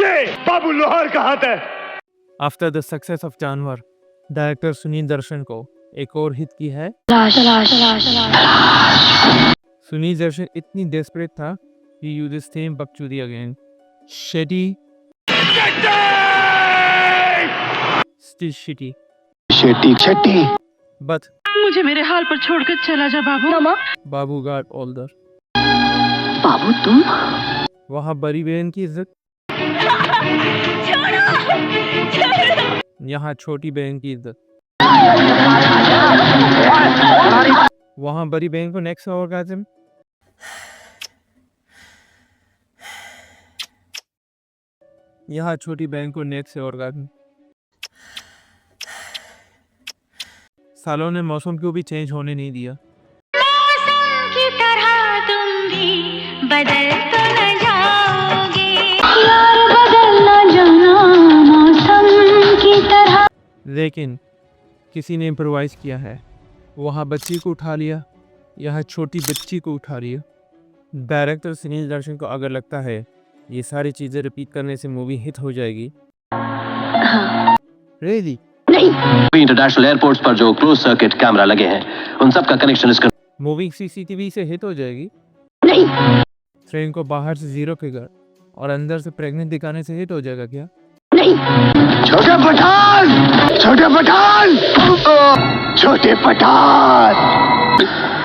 ये बाबू लोहार का हाथ है। आफ्टर द सक्सेस ऑफ जानवर, डायरेक्टर सुनील दर्शन को एक और हिट की है सुनील दर्शन इतनी डेस्परेट था कि यूज्ड द सेम बकचोदी again. Shetty still shitty Shetty but मुझे मेरे हाल पर छोड़कर चला जा बाबू। बाबू गार्ड ओल्डर। बाबू तुम वहाँ बड़ी बहन की इज्जत, यहाँ छोटी बहन की इज्जत। वहाँ बड़ी बहन को नेक्स्ट ऑर्गेज़म, यहाँ छोटी बहन को नेक्स्ट ऑर्गेज़म। सालों ने मौसम को भी चेंज होने नहीं दिया। मौसम की तरह तुम भी बदल तो न जाओगे यार, बदल न जाना मौसम की तरह। लेकिन किसी ने इम्प्रोवाइज किया है, वहाँ बच्ची को उठा लिया, यहाँ छोटी बच्ची को उठा लिया। डायरेक्टर सुनील दर्शन को अगर लगता है ये सारी चीज़ें रिपीट करने से मूवी हिट हो जाएगी, रियली इंटरनेशनल एयरपोर्ट्स पर जो क्लोज सर्किट कैमरा लगे हैं उन सब का कनेक्शन इसका मूवी सीसीटीवी से हिट हो जाएगी। ट्रेन को बाहर से 0 फिगर और अंदर से प्रेग्नेंट दिखाने से हिट हो जाएगा क्या? छोटे पठान छोटे पठान छोटे पठान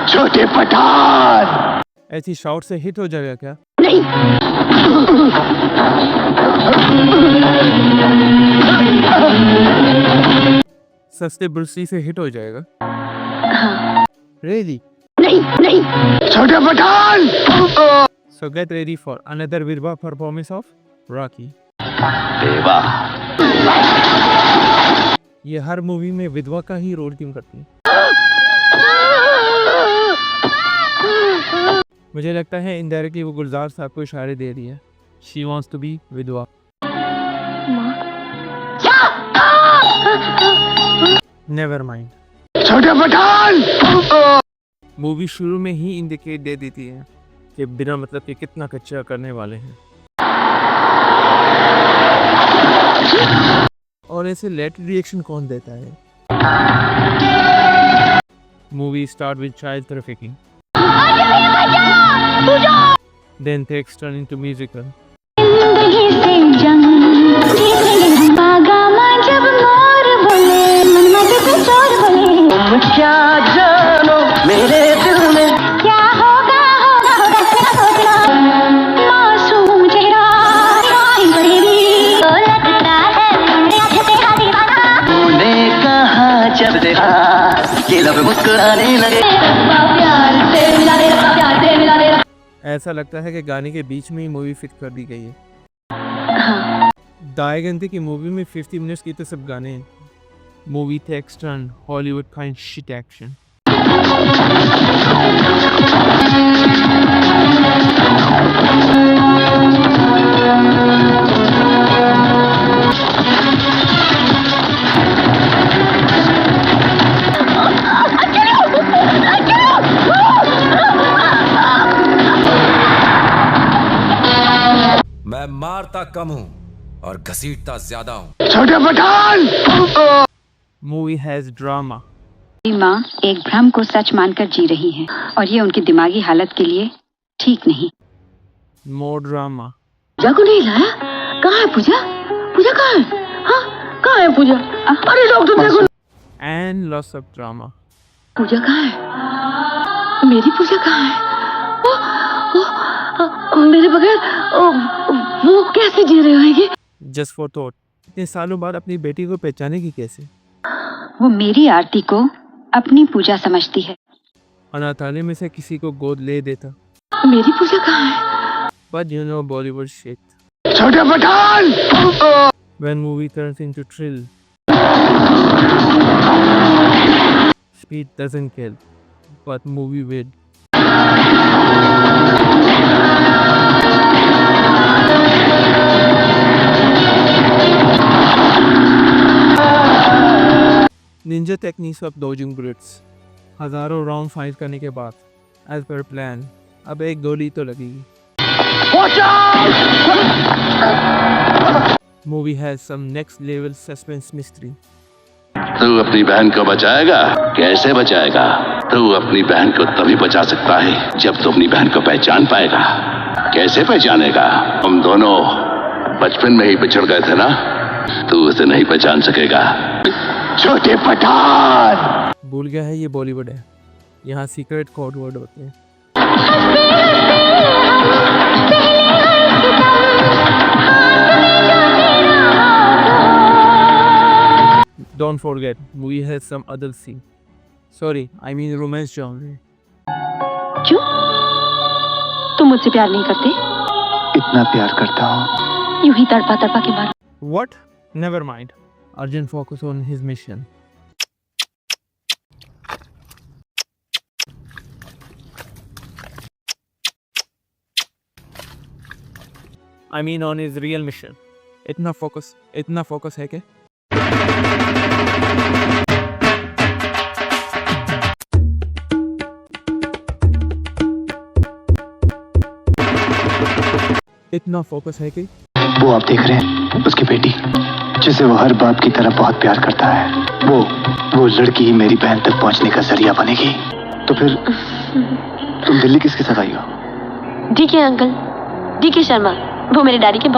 छोटे पठान ऐसी शॉट से हिट हो जाएगा क्या? सस्ते ब्रूसी से हिट हो जाएगा? रियली? छोटे Pathan. So get ready for another Virba performance of Rocky. ये हर मूवी में विधवा का ही रोल क्यों करती है? मुझे लगता है इनडायरेक्टली वो गुलजार साहब को इशारे दे रही है। She wants to be विधवा। Never mind. छोटे पठान। मूवी शुरू में ही इंडिकेट दे देती है कि बिना मतलब के कितना कच्चा करने वाले हैं। और ऐसे लेट रिएक्शन कौन देता है? Movie start with child trafficking, then takes turn into musical. जिंदगी से जंग बागामा जब मोर बोले मनमत पे चोर बोले क्या जानो मेरे दिल में क्या होगा होगा होगा तेरा सोचना मासूम चेहरा शाइन बेबी तो लगता है मेरे आँखें तेरा दीवाना तूने कहा जब देखा कि लब मुस्कुराने लगे प्यार से मिला दे रहा प्यार से मिला दे रहा। ऐसा लगता है कि गाने के बीच में ही मूवी फिट कर दी गई है। 2.5 घंटे की मूवी में 50 मिनट्स की तो सब गाने हैं। मूवी थे extern Hollywood kind shit action. मैं मारता कम हूँ और घसीटता ज्यादा हूँ। छोटे पठान। Movie has drama. मेरी माँ एक भ्रम को सच मानकर जी रही है और ये उनकी दिमागी हालत के लिए ठीक नहीं। मोर ड्रामा। पूजा को नहीं लाया? कहाँ है पूजा? पूजा कहाँ है? हाँ कहाँ है पूजा? अरे डॉक्टर देखो। And loss of drama. Pooja कहाँ है? मेरी पूजा कहाँ है? मेरे बगैर वो कैसे जी रहे होंगे? जस्ट फॉर थॉट, इतने सालों बाद अपनी बेटी को पहचानेगी कैसे? वो मेरी आरती को अपनी पूजा समझती है। अनाथालय में से किसी को गोद ले देता। मेरी पूजा कहाँ है? But you know Bollywood shit. छोटे Pathan. When movie turns into thrill, speed doesn't kill, but movie will. Ninja techniques of dodging bullets. हजारों राउंड फाइट करने के बाद एज पर प्लान अब एक गोली तो लगेगी। Watch out! Movie has some next level suspense mystery. तू अपनी बहन को बचाएगा? कैसे बचाएगा? तू अपनी बहन को तभी बचा सकता है जब तू अपनी बहन को पहचान पाएगा। कैसे पहचानेगा? हम दोनों बचपन में ही बिछड़ गए थे ना, तू उसे नहीं पहचान सकेगा। छोटे पठान। भूल गया है ये बॉलीवुड है, यहाँ सीक्रेट कोड वर्ड होते हैं। Don't forget, movie has some other scene. Sorry, I mean romance genre. क्यों? तुम मुझसे प्यार नहीं करते? इतना प्यार करता हूँ। यूं ही तड़पा तड़पा के मार। What? Never mind. Arjun focus on his mission. I mean on his real mission. इतना फोकस है क्या? इतना फोकस है कि वो आप देख रहे हैं, उसकी बेटी, जिसे वो हर बाप की तरह बहुत प्यार करता है, वो लड़की ही मेरी बहन तक पहुंचने का जरिया बनेगी। तो फिर तुम दिल्ली किसके साथ आई हो? डीके अंकल, डीके शर्मा, वो मेरे डैडी के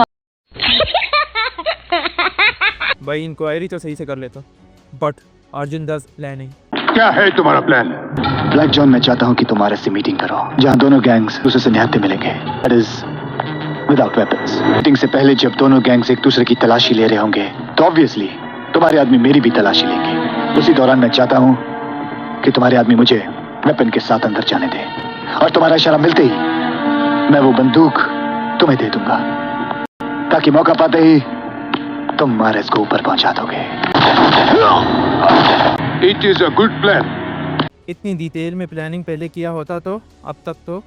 भाई इंक्वायरी तो सही से कर लेता, बट अर्जुन डज प्लानिंग। क्या है तुम्हारा प्लान? ब्लैक जॉन, मैं चाहता हूँ कि तुम आरएस से मीटिंग करो, जहाँ दोनों गैंग्स दूसरे से निहत्थे मिलेंगे। That is without weapons. Meeting से पहले जब दोनों गैंग्स एक दूसरे की तलाशी ले रहे होंगे, तो ऑब्वियसली तुम्हारे आदमी मेरी भी तलाशी लेंगे। उसी दौरान मैं चाहता हूँ कि तुम्हारे आदमी मुझे वेपन के साथ अंदर जाने दे, और तुम्हारा इशारा मिलते ही मैं वो बंदूक तुम्हें दे दूंगा, ताकि मौका पाते ही तुम आरएस को ऊपर पहुंचा दोगे। It is a good plan. इतनी डिटेल में प्लानिंग पहले किया होता तो अब तक तो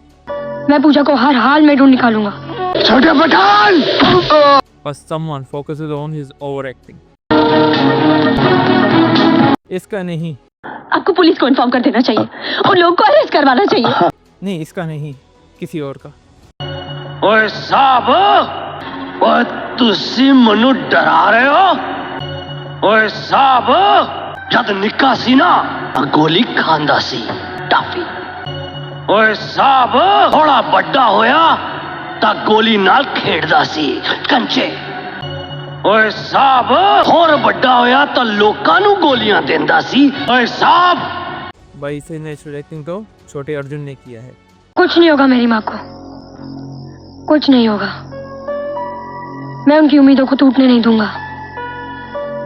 मैं पूजा को हर हाल में ढूंढ निकालूंगा। छोटे Pathan. But someone focuses on his overacting. इसका नहीं। आपको पुलिस को इन्फॉर्म कर देना चाहिए, उन लोगों को अरेस्ट करवाना चाहिए। नहीं, इसका नहीं, किसी और का। ओए साहब, ओए तुसी मनु डरा रहे हो? ओए साहब, जद निक्का सी ना गोली खांदा सी टाफी। ओए साहब, थोड़ा बड्डा होया ता गोली नाल खेड़दा सी कंचे। ओए साहब, होर बड्डा होया ता लोकां नू गोलियां देंदा सी। ओए साहब, भाई इसे नेचुरल एक्टिंग तो छोटे अर्जुन ने किया है। कुछ नहीं होगा मेरी माँ को, कुछ नहीं होगा। मैं उनकी उम्मीदों को टूटने नहीं दूंगा।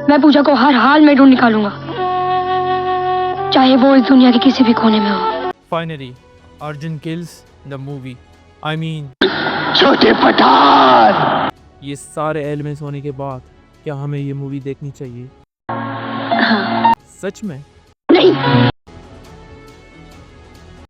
मैं पूजा को हर हाल में ढूंढ निकालूंगा, चाहे वो इस दुनिया के किसी भी कोने में हो। Finally, Arjun kills the movie. I mean, छोटे पठान। ये सारे एलिमेंट्स होने के बाद क्या हमें ये मूवी देखनी चाहिए? हाँ। सच में? नहीं।